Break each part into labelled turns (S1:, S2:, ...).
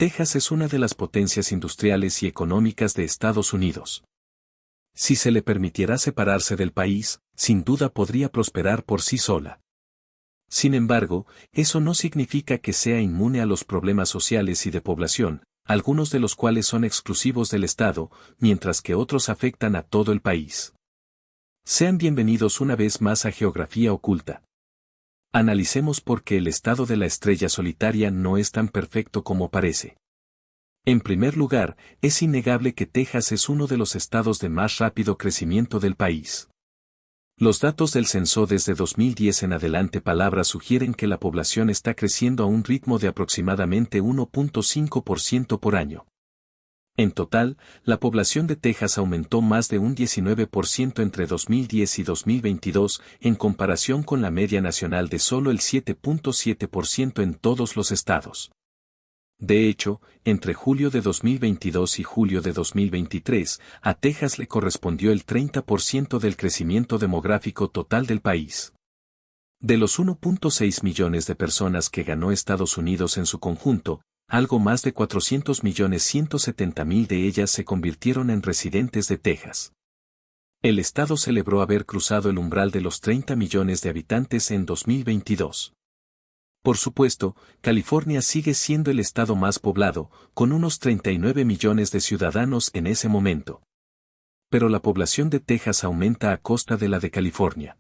S1: Texas es una de las potencias industriales y económicas de Estados Unidos. Si se le permitiera separarse del país, sin duda podría prosperar por sí sola. Sin embargo, eso no significa que sea inmune a los problemas sociales y de población, algunos de los cuales son exclusivos del Estado, mientras que otros afectan a todo el país. Sean bienvenidos una vez más a Geografía Oculta. Analicemos por qué el estado de la estrella solitaria no es tan perfecto como parece. En primer lugar, es innegable que Texas es uno de los estados de más rápido crecimiento del país. Los datos del censo desde 2010 en adelante sugieren que la población está creciendo a un ritmo de aproximadamente 1.5% por año. En total, la población de Texas aumentó más de un 19% entre 2010 y 2022, en comparación con la media nacional de solo el 7.7% en todos los estados. De hecho, entre julio de 2022 y julio de 2023, a Texas le correspondió el 30% del crecimiento demográfico total del país. De los 1.6 millones de personas que ganó Estados Unidos en su conjunto, algo más de 400.170.000 de ellas se convirtieron en residentes de Texas. El estado celebró haber cruzado el umbral de los 30 millones de habitantes en 2022. Por supuesto, California sigue siendo el estado más poblado, con unos 39 millones de ciudadanos en ese momento. Pero la población de Texas aumenta a costa de la de California.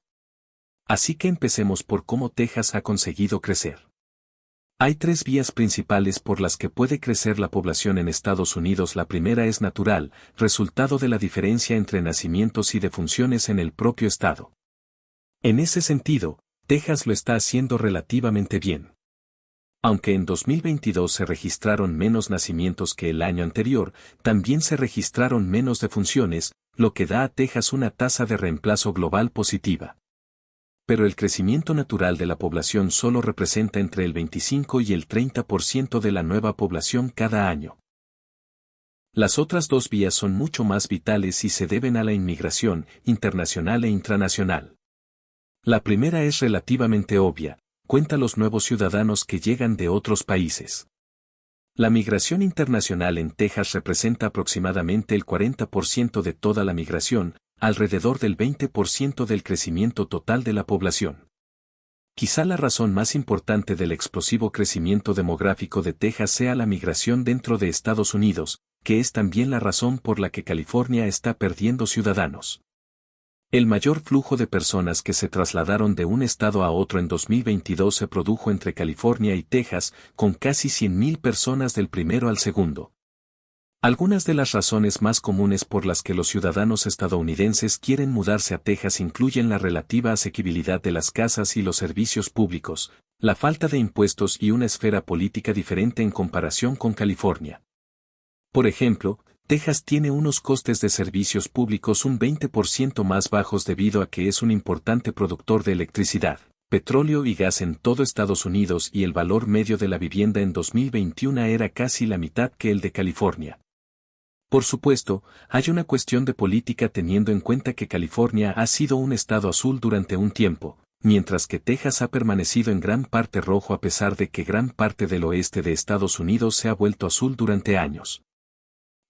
S1: Así que empecemos por cómo Texas ha conseguido crecer. Hay tres vías principales por las que puede crecer la población en Estados Unidos. La primera es natural, resultado de la diferencia entre nacimientos y defunciones en el propio estado. En ese sentido, Texas lo está haciendo relativamente bien. Aunque en 2022 se registraron menos nacimientos que el año anterior, también se registraron menos defunciones, lo que da a Texas una tasa de reemplazo global positiva. Pero el crecimiento natural de la población solo representa entre el 25 y el 30% de la nueva población cada año. Las otras dos vías son mucho más vitales y se deben a la inmigración, internacional e intranacional. La primera es relativamente obvia, cuenta los nuevos ciudadanos que llegan de otros países. La migración internacional en Texas representa aproximadamente el 40% de toda la migración, alrededor del 20% del crecimiento total de la población. Quizá la razón más importante del explosivo crecimiento demográfico de Texas sea la migración dentro de Estados Unidos, que es también la razón por la que California está perdiendo ciudadanos. El mayor flujo de personas que se trasladaron de un estado a otro en 2022 se produjo entre California y Texas, con casi 100.000 personas del primero al segundo. Algunas de las razones más comunes por las que los ciudadanos estadounidenses quieren mudarse a Texas incluyen la relativa asequibilidad de las casas y los servicios públicos, la falta de impuestos y una esfera política diferente en comparación con California. Por ejemplo, Texas tiene unos costes de servicios públicos un 20% más bajos debido a que es un importante productor de electricidad, petróleo y gas en todo Estados Unidos y el valor medio de la vivienda en 2021 era casi la mitad que el de California. Por supuesto, hay una cuestión de política teniendo en cuenta que California ha sido un estado azul durante un tiempo, mientras que Texas ha permanecido en gran parte rojo a pesar de que gran parte del oeste de Estados Unidos se ha vuelto azul durante años.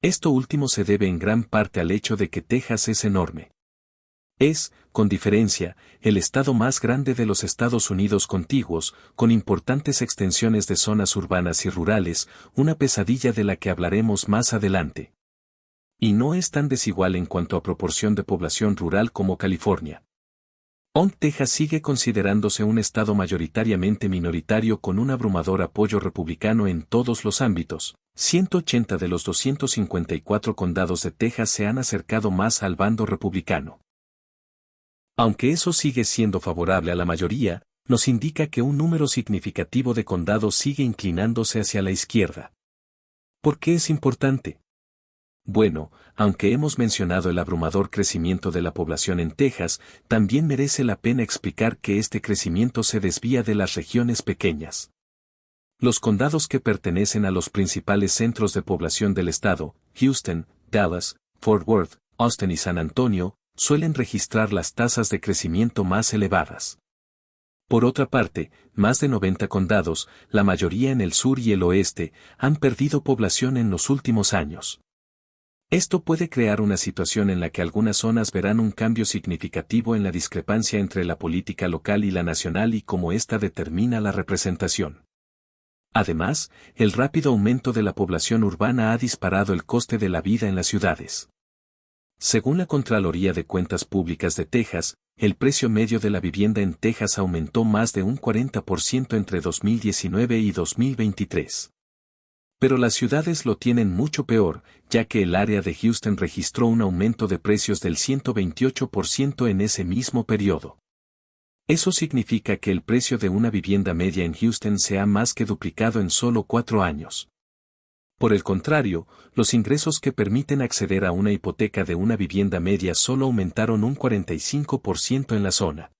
S1: Esto último se debe en gran parte al hecho de que Texas es enorme. Es, con diferencia, el estado más grande de los Estados Unidos contiguos, con importantes extensiones de zonas urbanas y rurales, una pesadilla de la que hablaremos más adelante. Y no es tan desigual en cuanto a proporción de población rural como California. Texas sigue considerándose un estado mayoritariamente minoritario con un abrumador apoyo republicano en todos los ámbitos. 180 de los 254 condados de Texas se han acercado más al bando republicano. Aunque eso sigue siendo favorable a la mayoría, nos indica que un número significativo de condados sigue inclinándose hacia la izquierda. ¿Por qué es importante? Bueno, aunque hemos mencionado el abrumador crecimiento de la población en Texas, también merece la pena explicar que este crecimiento se desvía de las regiones pequeñas. Los condados que pertenecen a los principales centros de población del estado, Houston, Dallas, Fort Worth, Austin y San Antonio, suelen registrar las tasas de crecimiento más elevadas. Por otra parte, más de 90 condados, la mayoría en el sur y el oeste, han perdido población en los últimos años. Esto puede crear una situación en la que algunas zonas verán un cambio significativo en la discrepancia entre la política local y la nacional y cómo ésta determina la representación. Además, el rápido aumento de la población urbana ha disparado el coste de la vida en las ciudades. Según la Contraloría de Cuentas Públicas de Texas, el precio medio de la vivienda en Texas aumentó más de un 40% entre 2019 y 2023. Pero las ciudades lo tienen mucho peor, ya que el área de Houston registró un aumento de precios del 128% en ese mismo periodo. Eso significa que el precio de una vivienda media en Houston se ha más que duplicado en solo 4 años. Por el contrario, los ingresos que permiten acceder a una hipoteca de una vivienda media solo aumentaron un 45% en la zona.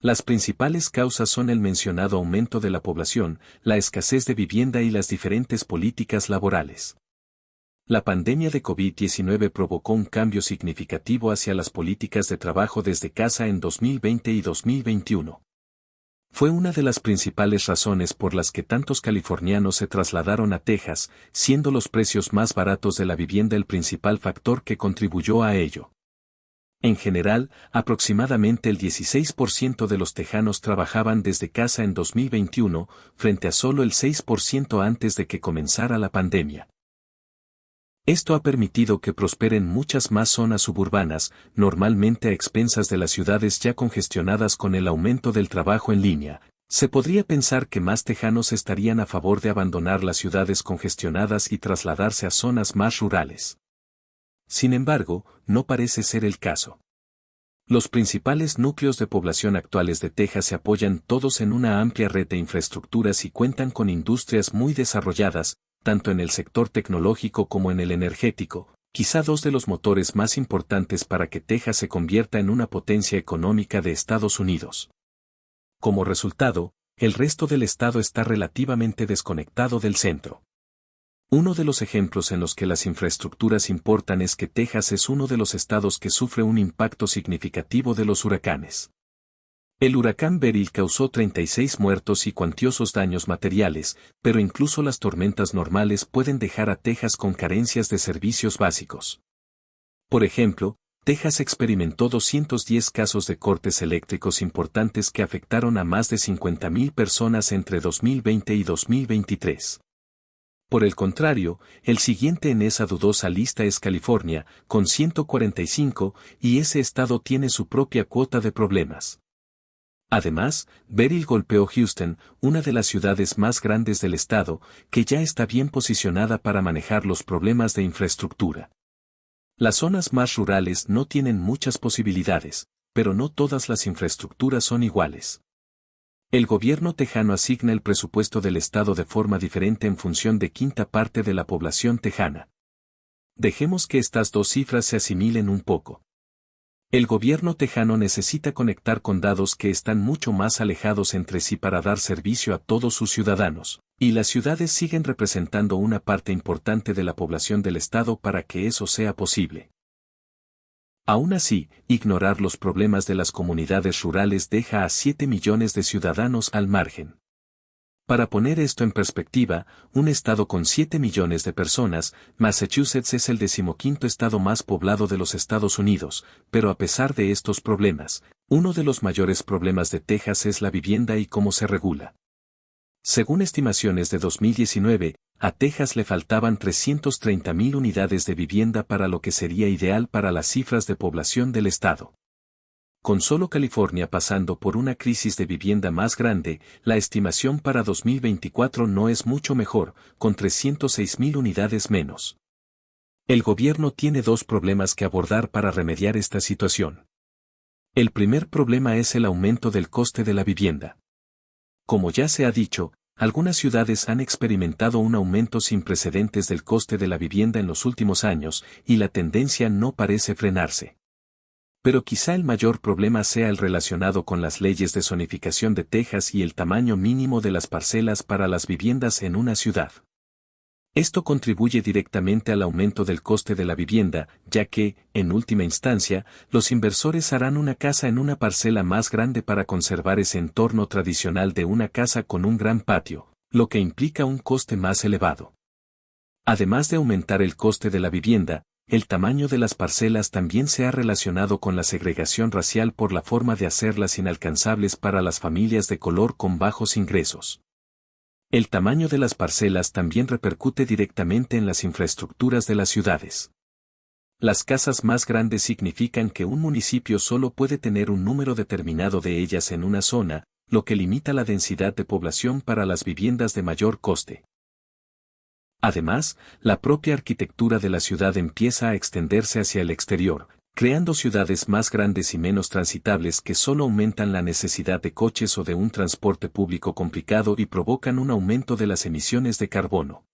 S1: Las principales causas son el mencionado aumento de la población, la escasez de vivienda y las diferentes políticas laborales. La pandemia de COVID-19 provocó un cambio significativo hacia las políticas de trabajo desde casa en 2020 y 2021. Fue una de las principales razones por las que tantos californianos se trasladaron a Texas, siendo los precios más baratos de la vivienda el principal factor que contribuyó a ello. En general, aproximadamente el 16% de los tejanos trabajaban desde casa en 2021, frente a solo el 6% antes de que comenzara la pandemia. Esto ha permitido que prosperen muchas más zonas suburbanas, normalmente a expensas de las ciudades ya congestionadas con el aumento del trabajo en línea. Se podría pensar que más tejanos estarían a favor de abandonar las ciudades congestionadas y trasladarse a zonas más rurales. Sin embargo, no parece ser el caso. Los principales núcleos de población actuales de Texas se apoyan todos en una amplia red de infraestructuras y cuentan con industrias muy desarrolladas, tanto en el sector tecnológico como en el energético, quizá dos de los motores más importantes para que Texas se convierta en una potencia económica de Estados Unidos. Como resultado, el resto del estado está relativamente desconectado del centro. Uno de los ejemplos en los que las infraestructuras importan es que Texas es uno de los estados que sufre un impacto significativo de los huracanes. El huracán Beryl causó 36 muertos y cuantiosos daños materiales, pero incluso las tormentas normales pueden dejar a Texas con carencias de servicios básicos. Por ejemplo, Texas experimentó 210 casos de cortes eléctricos importantes que afectaron a más de 50,000 personas entre 2020 y 2023. Por el contrario, el siguiente en esa dudosa lista es California, con 145, y ese estado tiene su propia cuota de problemas. Además, Beryl golpeó Houston, una de las ciudades más grandes del estado, que ya está bien posicionada para manejar los problemas de infraestructura. Las zonas más rurales no tienen muchas posibilidades, pero no todas las infraestructuras son iguales. El gobierno tejano asigna el presupuesto del estado de forma diferente en función de quinta parte de la población tejana. Dejemos que estas dos cifras se asimilen un poco. El gobierno tejano necesita conectar condados que están mucho más alejados entre sí para dar servicio a todos sus ciudadanos, y las ciudades siguen representando una parte importante de la población del estado para que eso sea posible. Aún así, ignorar los problemas de las comunidades rurales deja a 7 millones de ciudadanos al margen. Para poner esto en perspectiva, un estado con 7 millones de personas, Massachusetts es el 15º estado más poblado de los Estados Unidos, pero a pesar de estos problemas, uno de los mayores problemas de Texas es la vivienda y cómo se regula. Según estimaciones de 2019, a Texas le faltaban 330,000 unidades de vivienda para lo que sería ideal para las cifras de población del estado. Con solo California pasando por una crisis de vivienda más grande, la estimación para 2024 no es mucho mejor, con 306,000 unidades menos. El gobierno tiene dos problemas que abordar para remediar esta situación. El primer problema es el aumento del coste de la vivienda. Como ya se ha dicho, algunas ciudades han experimentado un aumento sin precedentes del coste de la vivienda en los últimos años, y la tendencia no parece frenarse. Pero quizá el mayor problema sea el relacionado con las leyes de zonificación de Texas y el tamaño mínimo de las parcelas para las viviendas en una ciudad. Esto contribuye directamente al aumento del coste de la vivienda, ya que, en última instancia, los inversores harán una casa en una parcela más grande para conservar ese entorno tradicional de una casa con un gran patio, lo que implica un coste más elevado. Además de aumentar el coste de la vivienda, el tamaño de las parcelas también se ha relacionado con la segregación racial por la forma de hacerlas inalcanzables para las familias de color con bajos ingresos. El tamaño de las parcelas también repercute directamente en las infraestructuras de las ciudades. Las casas más grandes significan que un municipio solo puede tener un número determinado de ellas en una zona, lo que limita la densidad de población para las viviendas de mayor coste. Además, la propia arquitectura de la ciudad empieza a extenderse hacia el exterior, creando ciudades más grandes y menos transitables que solo aumentan la necesidad de coches o de un transporte público complicado y provocan un aumento de las emisiones de carbono.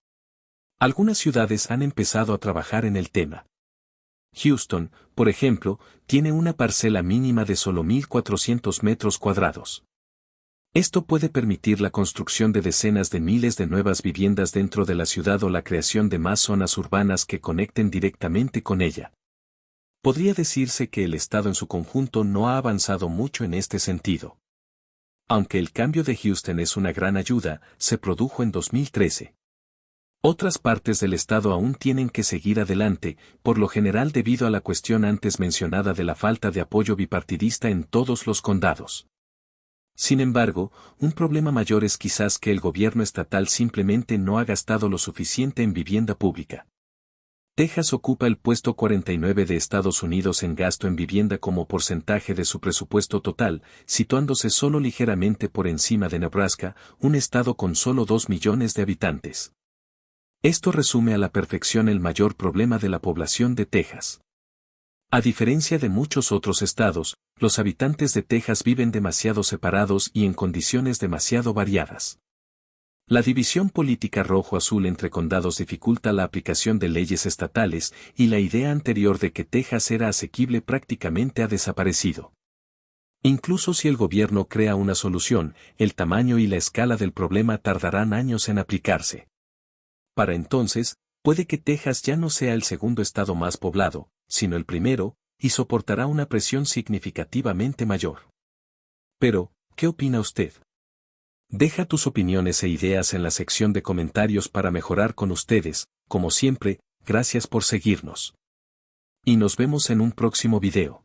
S1: Algunas ciudades han empezado a trabajar en el tema. Houston, por ejemplo, tiene una parcela mínima de solo 1.400 metros cuadrados. Esto puede permitir la construcción de decenas de miles de nuevas viviendas dentro de la ciudad o la creación de más zonas urbanas que conecten directamente con ella. Podría decirse que el Estado en su conjunto no ha avanzado mucho en este sentido. Aunque el cambio de Houston es una gran ayuda, se produjo en 2013. Otras partes del Estado aún tienen que seguir adelante, por lo general debido a la cuestión antes mencionada de la falta de apoyo bipartidista en todos los condados. Sin embargo, un problema mayor es quizás que el gobierno estatal simplemente no ha gastado lo suficiente en vivienda pública. Texas ocupa el puesto 49 de Estados Unidos en gasto en vivienda como porcentaje de su presupuesto total, situándose solo ligeramente por encima de Nebraska, un estado con solo 2 millones de habitantes. Esto resume a la perfección el mayor problema de la población de Texas. A diferencia de muchos otros estados, los habitantes de Texas viven demasiado separados y en condiciones demasiado variadas. La división política rojo-azul entre condados dificulta la aplicación de leyes estatales y la idea anterior de que Texas era asequible prácticamente ha desaparecido. Incluso si el gobierno crea una solución, el tamaño y la escala del problema tardarán años en aplicarse. Para entonces, puede que Texas ya no sea el segundo estado más poblado, sino el primero, y soportará una presión significativamente mayor. Pero, ¿qué opina usted? Deja tus opiniones e ideas en la sección de comentarios para mejorar con ustedes. Como siempre, gracias por seguirnos. Y nos vemos en un próximo video.